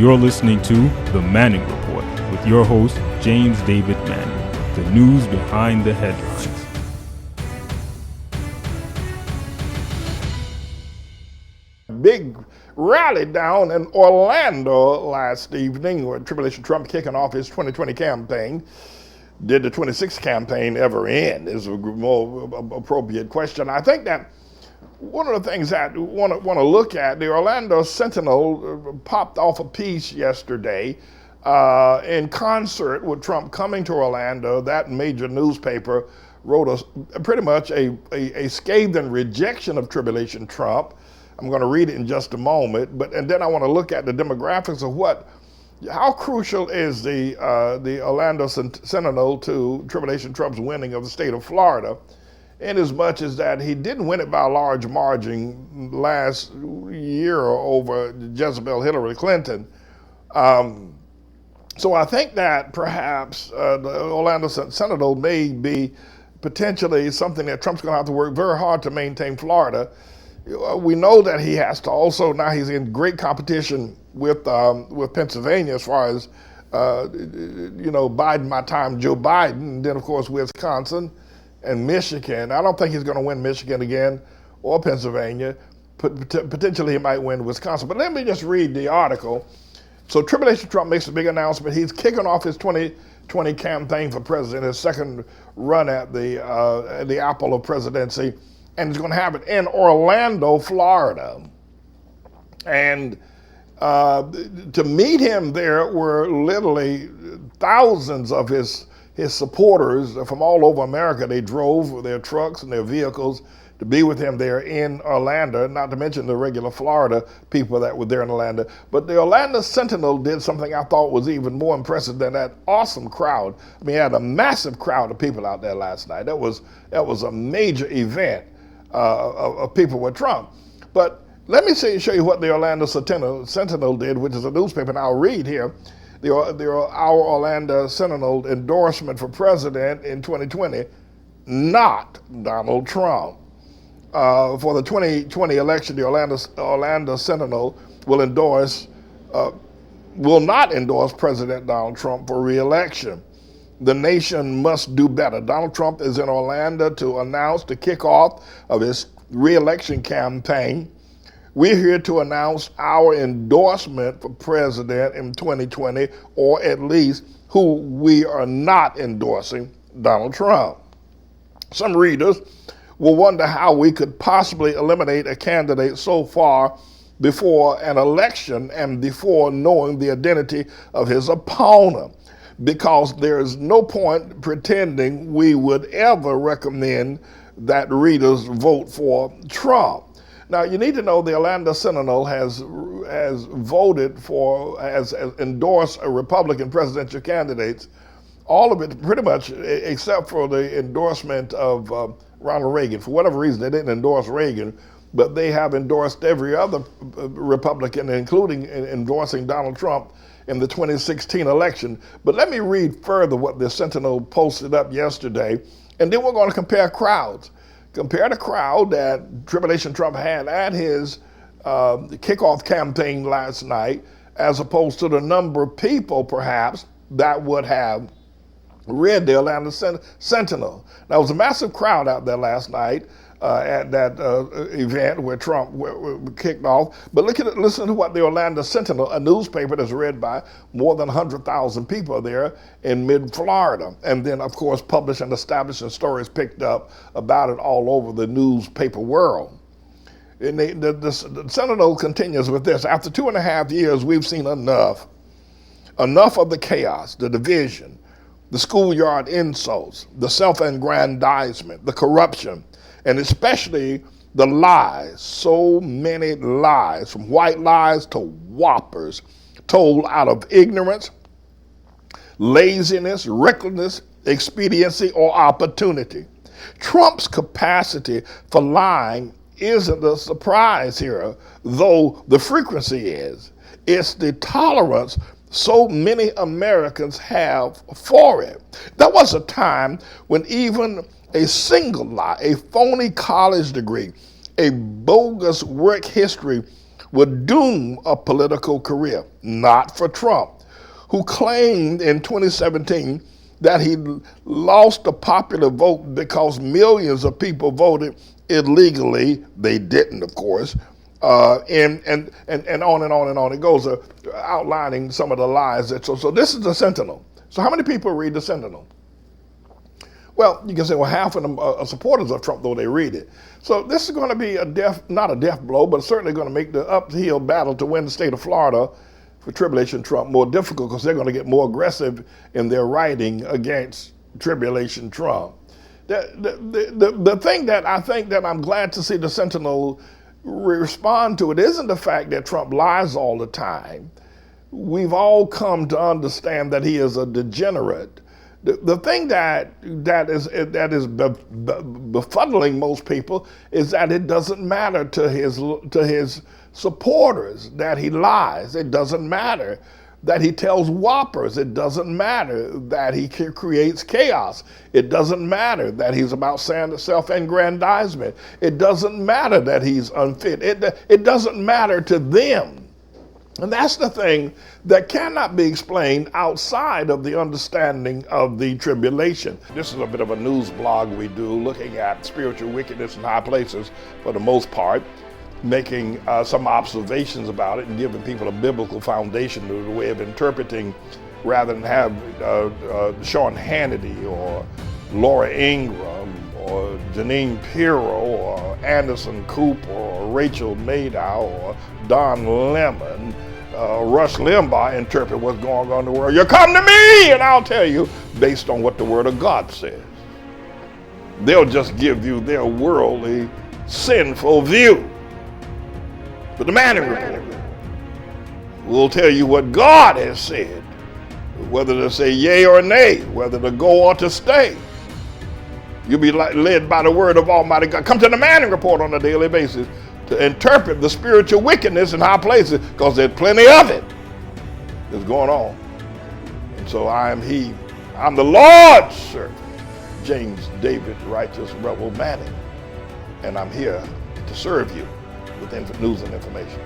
You're listening to The Manning Report with your host, James David Manning. The news behind the headlines. Big rally down in Orlando last evening where Tribulation Trump kicking off his 2020 campaign. Did the 26th campaign ever end is a more appropriate question. I think that one of the things that we want to look at, the Orlando Sentinel popped off a piece yesterday in concert with Trump coming to Orlando. That major newspaper wrote pretty much a scathing rejection of Tribulation Trump. I'm going to read it in just a moment, and then I want to look at the demographics of how crucial is the Orlando Sentinel to Tribulation Trump's winning of the state of Florida, in as much as that he didn't win it by a large margin last year over Jezebel Hillary Clinton. So I think that perhaps the Orlando Sentinel may be potentially something that Trump's going to have to work very hard to maintain Florida. We know that he has to also, now he's in great competition with Pennsylvania as far as, Biden, my time, Joe Biden, and then of course Wisconsin and Michigan. I don't think he's going to win Michigan again or Pennsylvania. Potentially he might win Wisconsin. But let me just read the article. So Tribulation Trump makes a big announcement. He's kicking off his 2020 campaign for president, his second run at the apple of presidency. And he's going to have it in Orlando, Florida. And to meet him there were literally thousands of his supporters from all over America. They drove their trucks and their vehicles to be with him there in Orlando, not to mention the regular Florida people that were there in Orlando. But the Orlando Sentinel did something I thought was even more impressive than that awesome crowd. I mean, he had a massive crowd of people out there last night. That was a major event of people with Trump. But let me show you what the Orlando Sentinel did, which is a newspaper, and I'll read here. Our Orlando Sentinel endorsement for president in 2020, not Donald Trump. For the 2020 election, the Orlando Sentinel will not endorse President Donald Trump for re-election. The nation must do better. Donald Trump is in Orlando to announce the kickoff of his re-election campaign. We're here to announce our endorsement for president in 2020, or at least who we are not endorsing, Donald Trump. Some readers will wonder how we could possibly eliminate a candidate so far before an election and before knowing the identity of his opponent, because there is no point pretending we would ever recommend that readers vote for Trump. Now, you need to know the Orlando Sentinel has endorsed a Republican presidential candidates, all of it pretty much, except for the endorsement of Ronald Reagan. For whatever reason, they didn't endorse Reagan, but they have endorsed every other Republican, including endorsing Donald Trump in the 2016 election. But let me read further what the Sentinel posted up yesterday, and then we're going to compare crowds. Compare the crowd that Tribulation Trump had at his kickoff campaign last night, as opposed to the number of people, perhaps, that would have read the Orlando Sentinel. Now, it was a massive crowd out there last night at that event where Trump kicked off. But listen to what the Orlando Sentinel, a newspaper that's read by more than 100,000 people there in mid-Florida. And then, of course, published and established and stories picked up about it all over the newspaper world. And the Sentinel continues with this. After 2.5 years, we've seen enough of the chaos, the division, the schoolyard insults, the self-aggrandizement, the corruption, and especially the lies, so many lies, from white lies to whoppers, told out of ignorance, laziness, recklessness, expediency, or opportunity. Trump's capacity for lying isn't a surprise here, though the frequency is. It's the tolerance so many Americans have for it. There was a time when even a single lie, a phony college degree, a bogus work history would doom a political career. Not for Trump, who claimed in 2017 that he lost the popular vote because millions of people voted illegally. They didn't, of course. And on and on and on. It goes outlining some of the lies. So this is the Sentinel. So how many people read the Sentinel? Well, you can say, well, half of them are supporters of Trump, though they read it. So this is going to be not a death blow, but certainly going to make the uphill battle to win the state of Florida for Tribulation Trump more difficult, because they're going to get more aggressive in their writing against Tribulation Trump. The thing that I think that I'm glad to see the Sentinel respond to it isn't the fact that Trump lies all the time. We've all come to understand that he is a degenerate. The thing that is befuddling most people is that it doesn't matter to his supporters that he lies. It doesn't matter that he tells whoppers. It doesn't matter that he creates chaos. It doesn't matter that he's about self-aggrandizement. It doesn't matter that he's unfit. It doesn't matter to them. And that's the thing that cannot be explained outside of the understanding of the tribulation. This is a bit of a news blog we do, looking at spiritual wickedness in high places for the most part, making some observations about it and giving people a biblical foundation to the way of interpreting, rather than have Sean Hannity or Laura Ingraham or Janine Pirro or Anderson Cooper or Rachel Maddow or Don Lemon, Rush Limbaugh interpret what's going on in the world. You come to me and I'll tell you based on what the Word of God says. They'll just give you their worldly, sinful view. But the Manning Report will tell you what God has said, whether to say yea or nay, whether to go or to stay. You'll be led by the word of Almighty God. Come to the Manning Report on a daily basis to interpret the spiritual wickedness in high places, because there's plenty of it that's going on. And so I'm the Lord's servant, James David Righteous Rebel Manning, and I'm here to serve you with news and information.